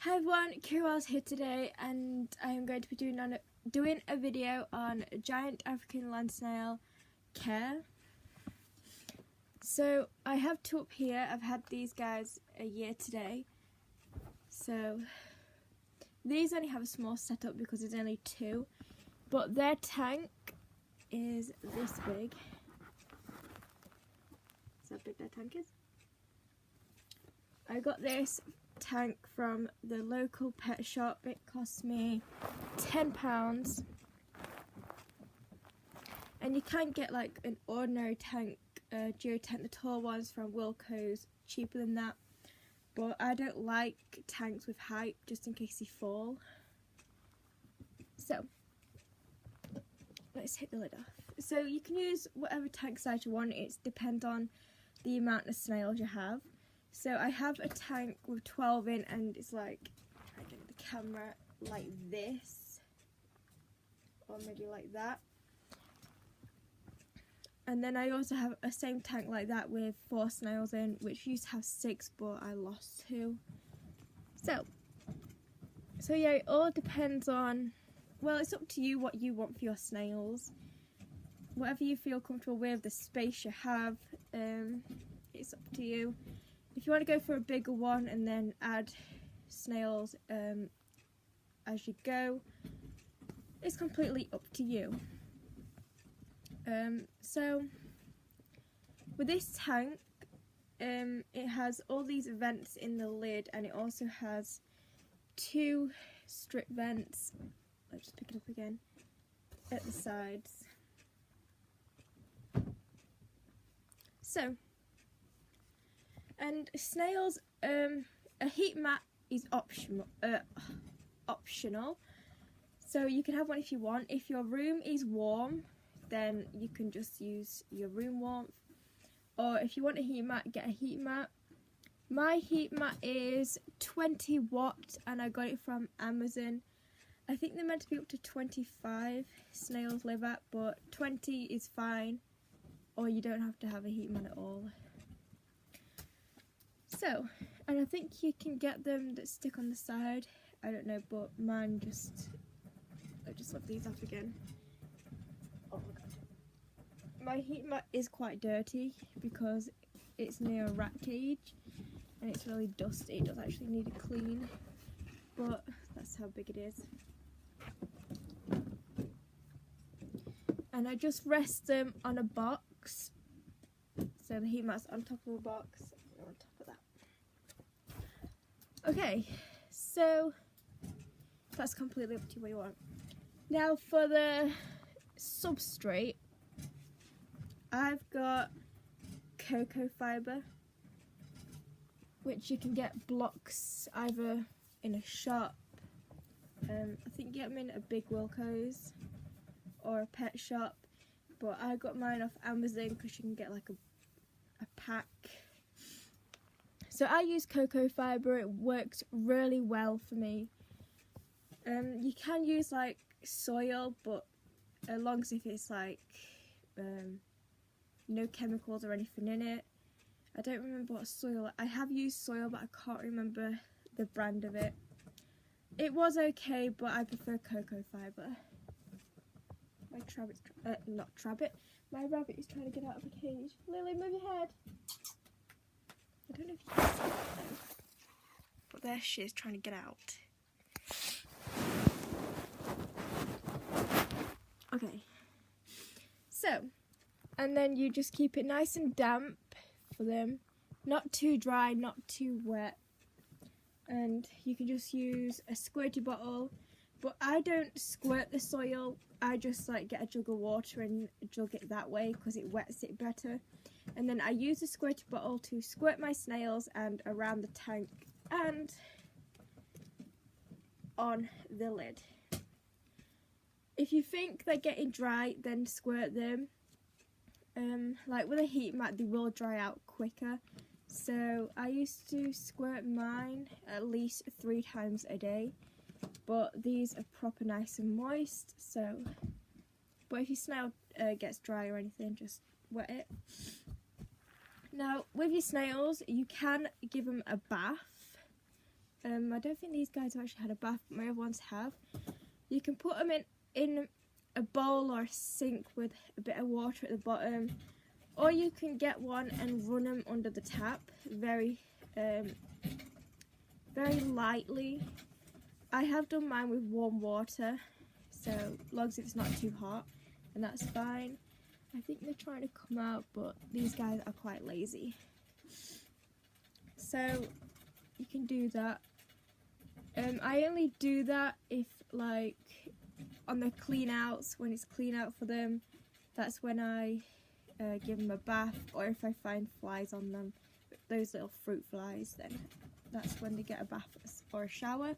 Hi everyone, Kiral's here today and I am going to be doing a video on giant African land snail care. So I have two up here. I've had these guys a year today. So these only have a small setup because there's only two, but their tank is this big. That's how big their tank is. I got this tank from the local pet shop. It cost me £10, and you can get like an ordinary tank, geotank, the tall ones from Wilko's, cheaper than that, but I don't like tanks with height just in case you fall. So let's take the lid off. So you can use whatever tank size you want. It depends on the amount of snails you have. So I have a tank with 12 in, and it's like, I get the camera like this, or maybe like that. And then I also have a same tank like that with 4 snails in, which used to have 6, but I lost 2. So yeah, it all depends on, well, it's up to you what you want for your snails. Whatever you feel comfortable with, the space you have, it's up to you. If you want to go for a bigger one and then add snails as you go, it's completely up to you. So with this tank, it has all these vents in the lid, and it also has 2 strip vents. Let's just pick it up again at the sides. So, and snails, a heat mat is optional. So you can have one if you want. If your room is warm, then you can just use your room warmth. Or if you want a heat mat, get a heat mat. My heat mat is 20 watt and I got it from Amazon. I think they're meant to be up to 25 snails live at, but 20 is fine. Or you don't have to have a heat mat at all. So, and I think you can get them that stick on the side. I don't know, but mine I just left these off again. Oh my god. My heat mat is quite dirty because it's near a rat cage and it's really dusty. It does actually need a clean, but that's how big it is. And I just rest them on a box. So the heat mat's on top of a box. On top of that. Okay, so that's completely up to you what you want. Now for the substrate, I've got cocoa fibre, which you can get blocks either in a shop. I think you get them in a big Wilko's or a pet shop, but I got mine off Amazon because you can get like a pack. So I use cocoa fibre. It works really well for me. You can use like soil, but as long as if it's like no chemicals or anything in it. I don't remember what soil. I have used soil, but I can't remember the brand of it. It was okay, but I prefer cocoa fibre. My my rabbit is trying to get out of the cage. Lily, move your head. I don't know if you can see that, but there she is trying to get out. Okay, so, and then you just keep it nice and damp for them, not too dry, not too wet, and you can just use a squirty bottle, but I don't squirt the soil. I just like get a jug of water and jug it that way because it wets it better. And then I use a squirty bottle to squirt my snails and around the tank and on the lid. If you think they're getting dry, then squirt them. Like with a heat mat, they will dry out quicker. So I used to squirt mine at least 3 times a day. But these are proper nice and moist. So, but if your snail gets dry or anything, just wet it. Now, with your snails, you can give them a bath. I don't think these guys have actually had a bath, but my other ones have. You can put them in a bowl or a sink with a bit of water at the bottom, or you can get one and run them under the tap very lightly. I have done mine with warm water, so long as it's not too hot, and that's fine. I think they're trying to come out, but these guys are quite lazy. So you can do that. I only do that if, like, on the clean outs, when it's clean out for them, that's when I give them a bath, or if I find flies on them, those little fruit flies, then that's when they get a bath or a shower.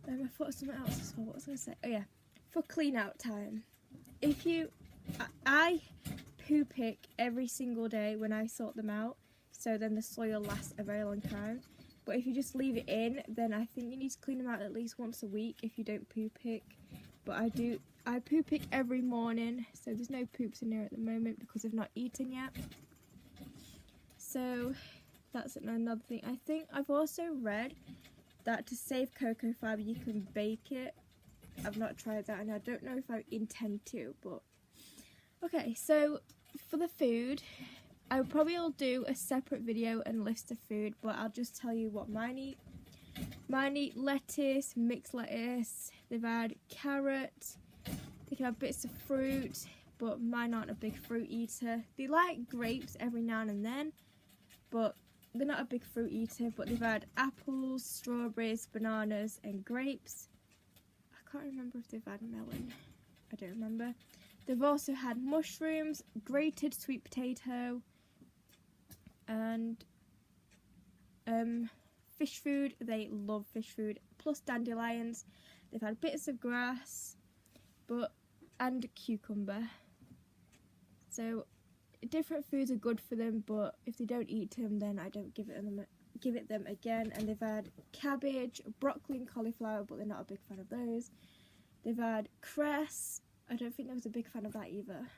I thought of something else as well. What was I going to say? Oh yeah, for clean out time. I poo pick every single day when I sort them out, so then the soil lasts a very long time. But if you just leave it in, then I think you need to clean them out at least once a week if you don't poo pick. But I poo pick every morning, so there's no poops in here at the moment because I've not eaten yet. So that's another thing. I think I've also read that to save cocoa fibre you can bake it. I've not tried that, and I don't know if I intend to, but okay. So for the food, I probably will do a separate video and list of food, but I'll just tell you what mine eat. Mine eat lettuce, mixed lettuce, they've had carrot, they can have bits of fruit, but mine aren't a big fruit eater. They like grapes every now and then, but they're not a big fruit eater. But they've had apples, strawberries, bananas and grapes. I can't remember if they've had melon, I don't remember. They've also had mushrooms, grated sweet potato, and fish food. They love fish food, plus dandelions. They've had bits of grass, and cucumber. So different foods are good for them, but if they don't eat them, then I don't give it them again. And they've had cabbage, broccoli and cauliflower, but they're not a big fan of those. They've had cress. I don't think I was a big fan of that either.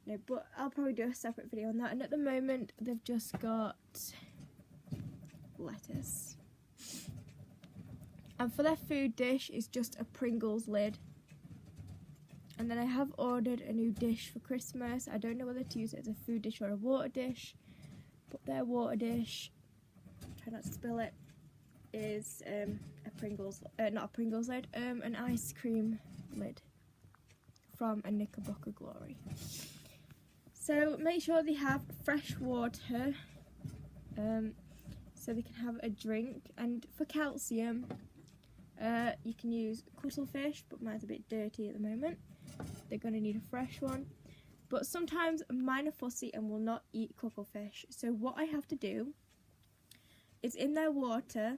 No, but I'll probably do a separate video on that. And at the moment, they've just got lettuce. And for their food dish, it's just a Pringles lid. And then I have ordered a new dish for Christmas. I don't know whether to use it as a food dish or a water dish. But their water dish, try not to spill it, is a Pringles, not a Pringles lid, an ice cream lid from a Knickerbocker Glory. So make sure they have fresh water, so they can have a drink. And for calcium, you can use cuttlefish, but mine's a bit dirty at the moment. They're going to need a fresh one. But sometimes mine are fussy and will not eat cuttlefish. So what I have to do is, in their water,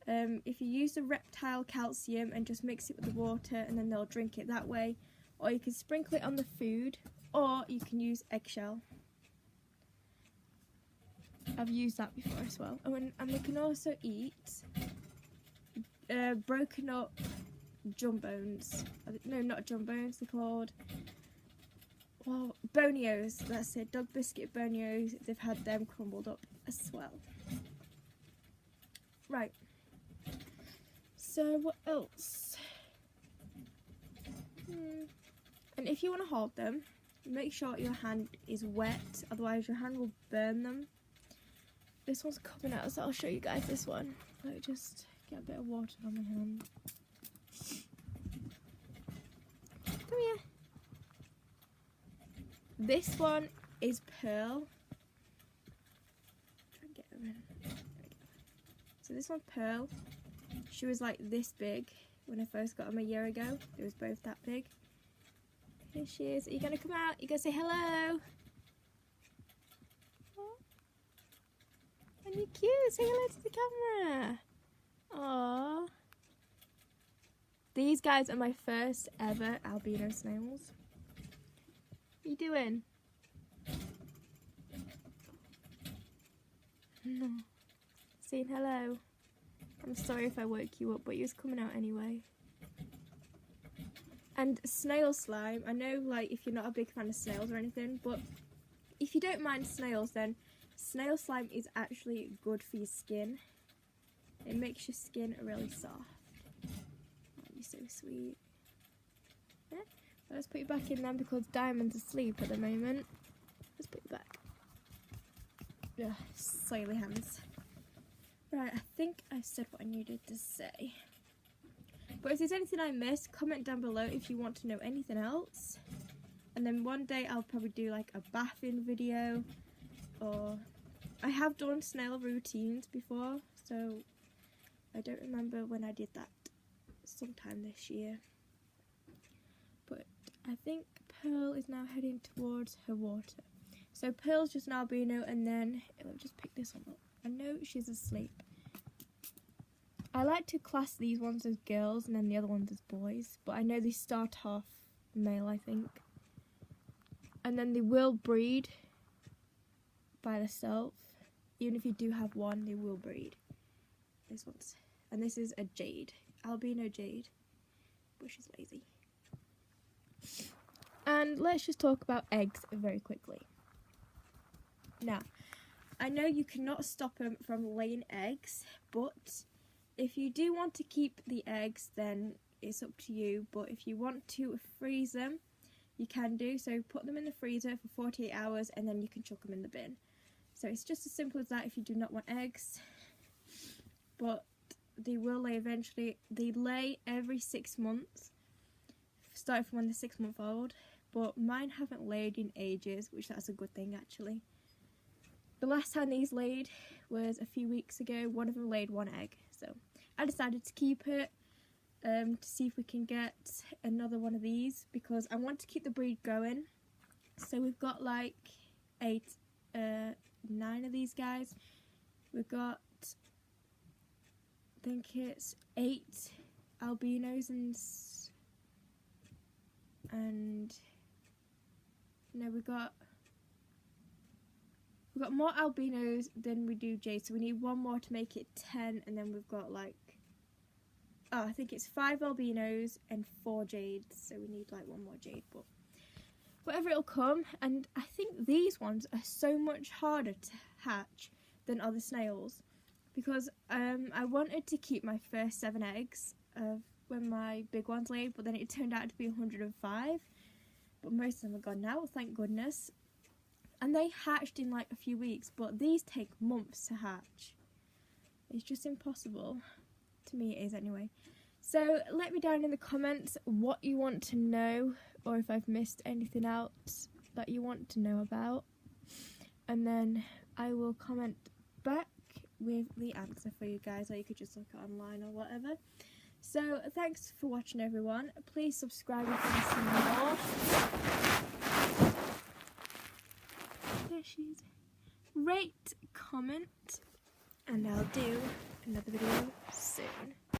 if you use the reptile calcium and just mix it with the water, and then they'll drink it that way, or you can sprinkle it on the food, or you can use eggshell. I've used that before as well. And they can also eat broken up jumbones. No, not jumbones, they're called, well, bonios. That's it, dog biscuit bonios. They've had them crumbled up as well. Right. So what else? And if you want to hold them, make sure your hand is wet, otherwise your hand will burn them. This one's coming out, so I'll show you guys this one. Like, just get a bit of water on my hand. Come here. This one is Pearl. Try and get her in. So this one's Pearl. She was like this big when I first got them a year ago. They was both that big. Here she is. Are you going to come out? You going to say hello? Oh. And you're cute. Say hello to the camera. Aww. These guys are my first ever albino snails. What are you doing? No. Saying hello. I'm sorry if I woke you up, but you was coming out anyway. And snail slime, I know, like, if you're not a big fan of snails or anything, but if you don't mind snails, then Snail slime is actually good for your skin. It makes your skin really soft. Oh, you're so sweet. Yeah. Well, let's put you back in then because Diamond's asleep at the moment. Let's put you back. Ugh, silly hands. Right, I think I said what I needed to say. But if there's anything I missed, comment down below if you want to know anything else. And then one day I'll probably do like a bathing video, or I have done snail routines before, so I don't remember when I did that, sometime this year. But I think Pearl is now heading towards her water. So Pearl's just an albino, and then let me just pick this one up. I know she's asleep. I like to class these ones as girls and then the other ones as boys, but I know they start off male, I think. And then they will breed by themselves. Even if you do have one, they will breed. This one's, and this is a jade, albino jade, but she's lazy. And let's just talk about eggs very quickly. Now, I know you cannot stop them from laying eggs, but if you do want to keep the eggs, then it's up to you. But if you want to freeze them, you can do so. Put them in the freezer for 48 hours and then you can chuck them in the bin. So it's just as simple as that if you do not want eggs. But they will lay eventually. They lay every 6 months, starting from when they're 6 months old. But mine haven't laid in ages, which that's a good thing actually. The last time these laid was a few weeks ago. One of them laid 1 egg. So I decided to keep it to see if we can get another one of these, because I want to keep the breed going. So we've got like 9 of these guys. We've got, I think it's 8 albinos and no, we've got more albinos than we do jade, so we need 1 more to make it 10, and then we've got like, I think it's 5 albinos and 4 jades, so we need like 1 more jade, but whatever, it'll come. And I think these ones are so much harder to hatch than other snails, because I wanted to keep my first 7 eggs when my big ones laid, but then it turned out to be 105, but most of them are gone now, thank goodness. And they hatched in like a few weeks, but these take months to hatch. It's just impossible. To me it is anyway. So let me down in the comments what you want to know, or if I've missed anything else that you want to know about. And then I will comment back with the answer for you guys, or you could just look it online or whatever. So thanks for watching everyone. Please subscribe if you want to see more. Rate, comment, and I'll do another video soon.